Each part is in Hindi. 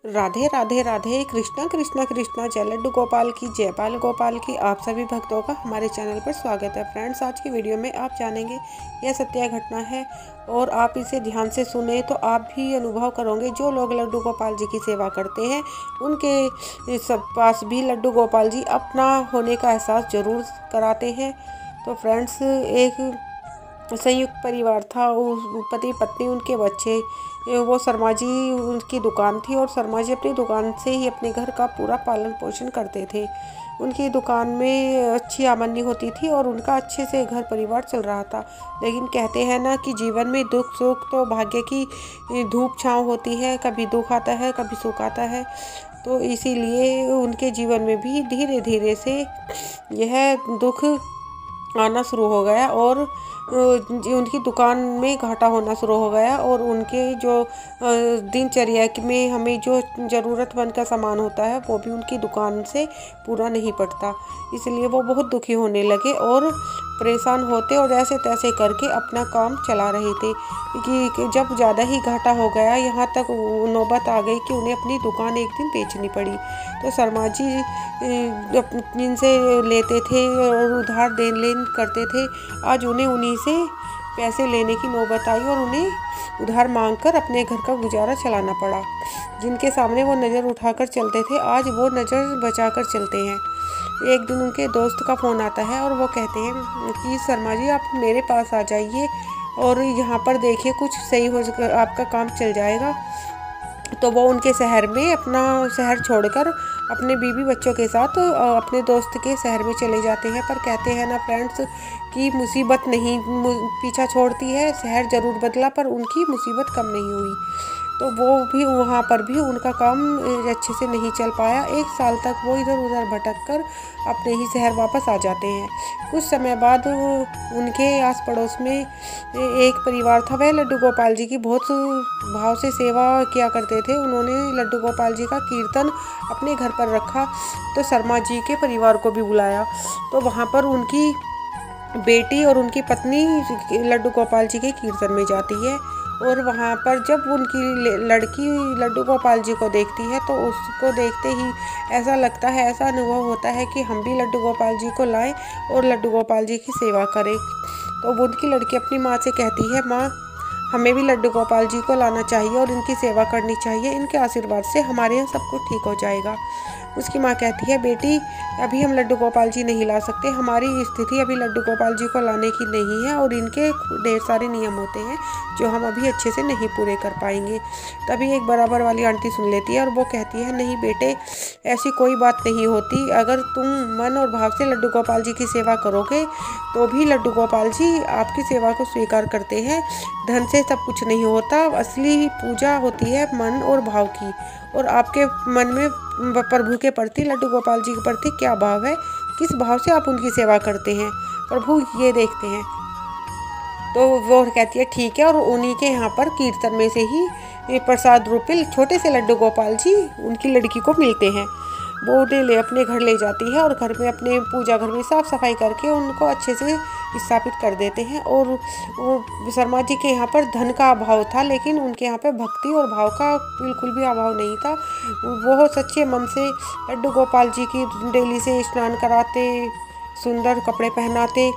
राधे राधे राधे, कृष्णा कृष्णा कृष्णा, जय लड्डू गोपाल की, जय बाल गोपाल की। आप सभी भक्तों का हमारे चैनल पर स्वागत है। फ्रेंड्स, आज की वीडियो में आप जानेंगे यह सत्य घटना है और आप इसे ध्यान से सुने तो आप भी अनुभव करोगे। जो लोग लड्डू गोपाल जी की सेवा करते हैं उनके सब पास भी लड्डू गोपाल जी अपना होने का एहसास जरूर कराते हैं। तो फ्रेंड्स, एक संयुक्त परिवार था, पति पत्नी उनके बच्चे। वो शर्मा जी उनकी दुकान थी और शर्मा जी अपनी दुकान से ही अपने घर का पूरा पालन पोषण करते थे। उनकी दुकान में अच्छी आमदनी होती थी और उनका अच्छे से घर परिवार चल रहा था। लेकिन कहते हैं ना कि जीवन में दुख सुख तो भाग्य की धूप छांव होती है, कभी दुख आता है कभी सुख आता है। तो इसीलिए उनके जीवन में भी धीरे धीरे से यह दुख आना शुरू हो गया और उनकी दुकान में घाटा होना शुरू हो गया और उनके जो दिनचर्या में हमें जो ज़रूरतमंद का सामान होता है वो भी उनकी दुकान से पूरा नहीं पड़ता। इसलिए वो बहुत दुखी होने लगे और परेशान होते और ऐसे तैसे करके अपना काम चला रहे थे कि जब ज़्यादा ही घाटा हो गया, यहाँ तक नौबत आ गई कि उन्हें अपनी दुकान एक दिन बेचनी पड़ी। तो शर्मा जी जिनसे लेते थे और उधार देन लेन करते थे, आज उन्हें उन्हीं से पैसे लेने की नौबत आई और उन्हें उधार मांगकर अपने घर का गुजारा चलाना पड़ा। जिनके सामने वो नज़र उठाकर चलते थे, आज वो नज़र बचाकर चलते हैं। एक दिन उनके दोस्त का फ़ोन आता है और वो कहते हैं कि शर्मा जी आप मेरे पास आ जाइए और यहाँ पर देखिए कुछ सही हो, आपका काम चल जाएगा। तो वो उनके शहर में अपना शहर छोड़कर अपने बीवी बच्चों के साथ अपने दोस्त के शहर में चले जाते हैं। पर कहते हैं ना फ्रेंड्स कि मुसीबत नहीं पीछा छोड़ती है। शहर ज़रूर बदला पर उनकी मुसीबत कम नहीं हुई। तो वो भी वहाँ पर भी उनका काम अच्छे से नहीं चल पाया। 1 साल तक वो इधर उधर भटक कर अपने ही शहर वापस आ जाते हैं। कुछ समय बाद उनके आस पड़ोस में एक परिवार था। वह लड्डू गोपाल जी की बहुत भाव से सेवा किया करते थे। उन्होंने लड्डू गोपाल जी का कीर्तन अपने घर पर रखा तो शर्मा जी के परिवार को भी बुलाया। तो वहाँ पर उनकी बेटी और उनकी पत्नी लड्डू गोपाल जी के कीर्तन में जाती है और वहाँ पर जब उनकी लड़की लड्डू गोपाल जी को देखती है तो उसको देखते ही ऐसा लगता है, ऐसा अनुभव होता है कि हम भी लड्डू गोपाल जी को लाएं और लड्डू गोपाल जी की सेवा करें। तो वो उनकी लड़की अपनी माँ से कहती है, माँ हमें भी लड्डू गोपाल जी को लाना चाहिए और इनकी सेवा करनी चाहिए। इनके आशीर्वाद से हमारे यहाँ सब कुछ ठीक हो जाएगा। उसकी माँ कहती है, बेटी अभी हम लड्डू गोपाल जी नहीं ला सकते, हमारी स्थिति अभी लड्डू गोपाल जी को लाने की नहीं है और इनके ढेर सारे नियम होते हैं जो हम अभी अच्छे से नहीं पूरे कर पाएंगे। तभी एक बराबर वाली आंटी सुन लेती है और वो कहती है, नहीं बेटे ऐसी कोई बात नहीं होती। अगर तुम मन और भाव से लड्डू गोपाल जी की सेवा करोगे तो भी लड्डू गोपाल जी आपकी सेवा को स्वीकार करते हैं। धन से सब कुछ नहीं होता, असली पूजा होती है मन और भाव की। और आपके मन में प्रभु के प्रति, लड्डू गोपाल जी के प्रति क्या भाव है, किस भाव से आप उनकी सेवा करते हैं, प्रभु ये देखते हैं। तो वो कहती है ठीक है और उन्हीं के यहाँ पर कीर्तन में से ही प्रसाद रूपी छोटे से लड्डू गोपाल जी उनकी लड़की को मिलते हैं। वो उन्हें अपने घर ले जाती है और घर में अपने पूजा घर में साफ सफाई करके उनको अच्छे से स्थापित कर देते हैं। और वो शर्मा जी के यहाँ पर धन का अभाव था, लेकिन उनके यहाँ पर भक्ति और भाव का बिल्कुल भी अभाव नहीं था। वो सच्चे मन से लड्डू गोपाल जी की डेली से स्नान कराते, सुंदर कपड़े पहनाते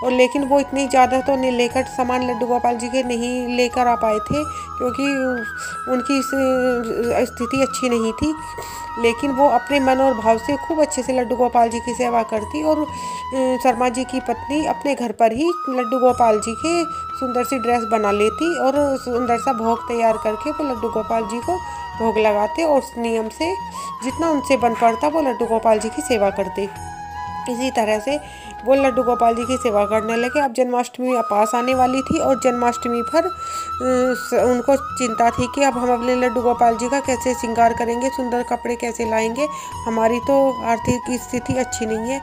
और लेकिन वो इतनी ज़्यादा तो नहीं लेकर सामान लड्डू गोपाल जी के नहीं लेकर आ पाए थे क्योंकि उनकी स्थिति अच्छी नहीं थी। लेकिन वो अपने मन और भाव से खूब अच्छे से लड्डू गोपाल जी की सेवा करती और शर्मा जी की पत्नी अपने घर पर ही लड्डू गोपाल जी के सुंदर सी ड्रेस बना लेती और सुंदर सा भोग तैयार करके वो लड्डू गोपाल जी को भोग लगाते और उस नियम से जितना उनसे बन पड़ता वो लड्डू गोपाल जी की सेवा करते। इसी तरह से वो लड्डू गोपाल जी की सेवा करने लगे। अब जन्माष्टमी पास आने वाली थी और जन्माष्टमी पर उनको चिंता थी कि अब हम अपने लड्डू गोपाल जी का कैसे श्रृंगार करेंगे, सुंदर कपड़े कैसे लाएंगे, हमारी तो आर्थिक स्थिति अच्छी नहीं है।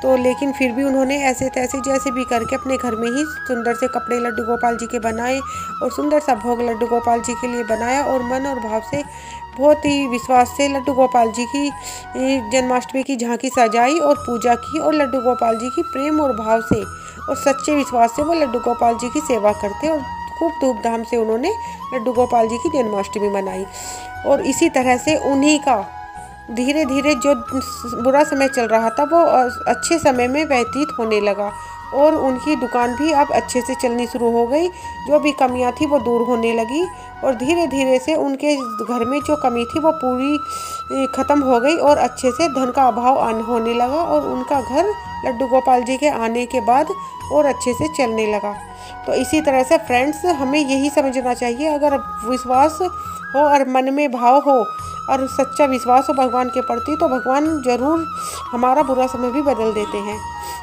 तो लेकिन फिर भी उन्होंने ऐसे तैसे जैसे भी करके अपने घर में ही सुंदर से कपड़े लड्डू गोपाल जी के बनाए और सुंदर सा भोग लड्डू गोपाल जी के लिए बनाया और मन और भाव से बहुत ही विश्वास से लड्डू गोपाल जी की जन्माष्टमी की झांकी सजाई और पूजा की और लड्डू गोपाल जी की प्रेम और भाव से और सच्चे विश्वास से वो लड्डू गोपाल जी की सेवा करते और खूब धूमधाम से उन्होंने लड्डू गोपाल जी की जन्माष्टमी मनाई। और इसी तरह से उन्हीं का धीरे धीरे जो बुरा समय चल रहा था वो अच्छे समय में व्यतीत होने लगा और उनकी दुकान भी अब अच्छे से चलनी शुरू हो गई। जो भी कमियां थी वो दूर होने लगी और धीरे धीरे से उनके घर में जो कमी थी वो पूरी ख़त्म हो गई और अच्छे से धन का अभाव होने लगा और उनका घर लड्डू गोपाल जी के आने के बाद और अच्छे से चलने लगा। तो इसी तरह से फ्रेंड्स, हमें यही समझना चाहिए, अगर विश्वास हो और मन में भाव हो और सच्चा विश्वास हो भगवान के प्रति, तो भगवान ज़रूर हमारा बुरा समय भी बदल देते हैं।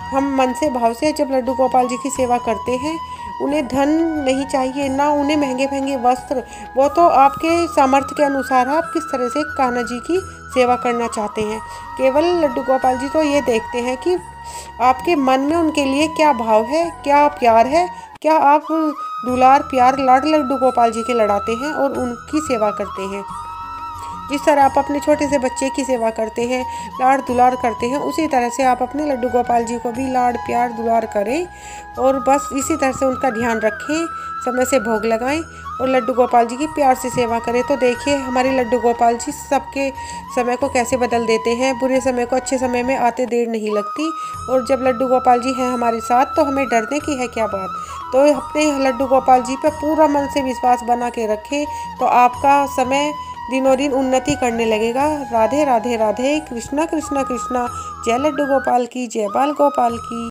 हम मन से भाव से जब लड्डू गोपाल जी की सेवा करते हैं, उन्हें धन नहीं चाहिए, ना उन्हें महंगे महंगे वस्त्र, वो तो आपके सामर्थ्य के अनुसार आप किस तरह से कान्हा जी की सेवा करना चाहते हैं। केवल लड्डू गोपाल जी तो ये देखते हैं कि आपके मन में उनके लिए क्या भाव है, क्या प्यार है, क्या आप दुलार प्यार लाड लड्डू गोपाल जी के लड़ाते हैं और उनकी सेवा करते हैं। जिस तरह आप अपने छोटे से बच्चे की सेवा करते हैं, लाड़ दुलार करते हैं, उसी तरह से आप अपने लड्डू गोपाल जी को भी लाड़ प्यार दुलार करें और बस इसी तरह से उनका ध्यान रखें, समय से भोग लगाएं और लड्डू गोपाल जी की प्यार से सेवा करें। तो देखिए हमारे लड्डू गोपाल जी सबके समय को कैसे बदल देते हैं, बुरे समय को अच्छे समय में आते देर नहीं लगती। और जब लड्डू गोपाल जी हैं हमारे साथ तो हमें डरने की है क्या बात। तो अपने लड्डू गोपाल जी पर पूरा मन से विश्वास बना के रखें, तो आपका समय दिनों दिन उन्नति करने लगेगा। राधे राधे राधे, कृष्णा कृष्णा कृष्णा, जय लड्डू गोपाल की, जय बाल गोपाल की।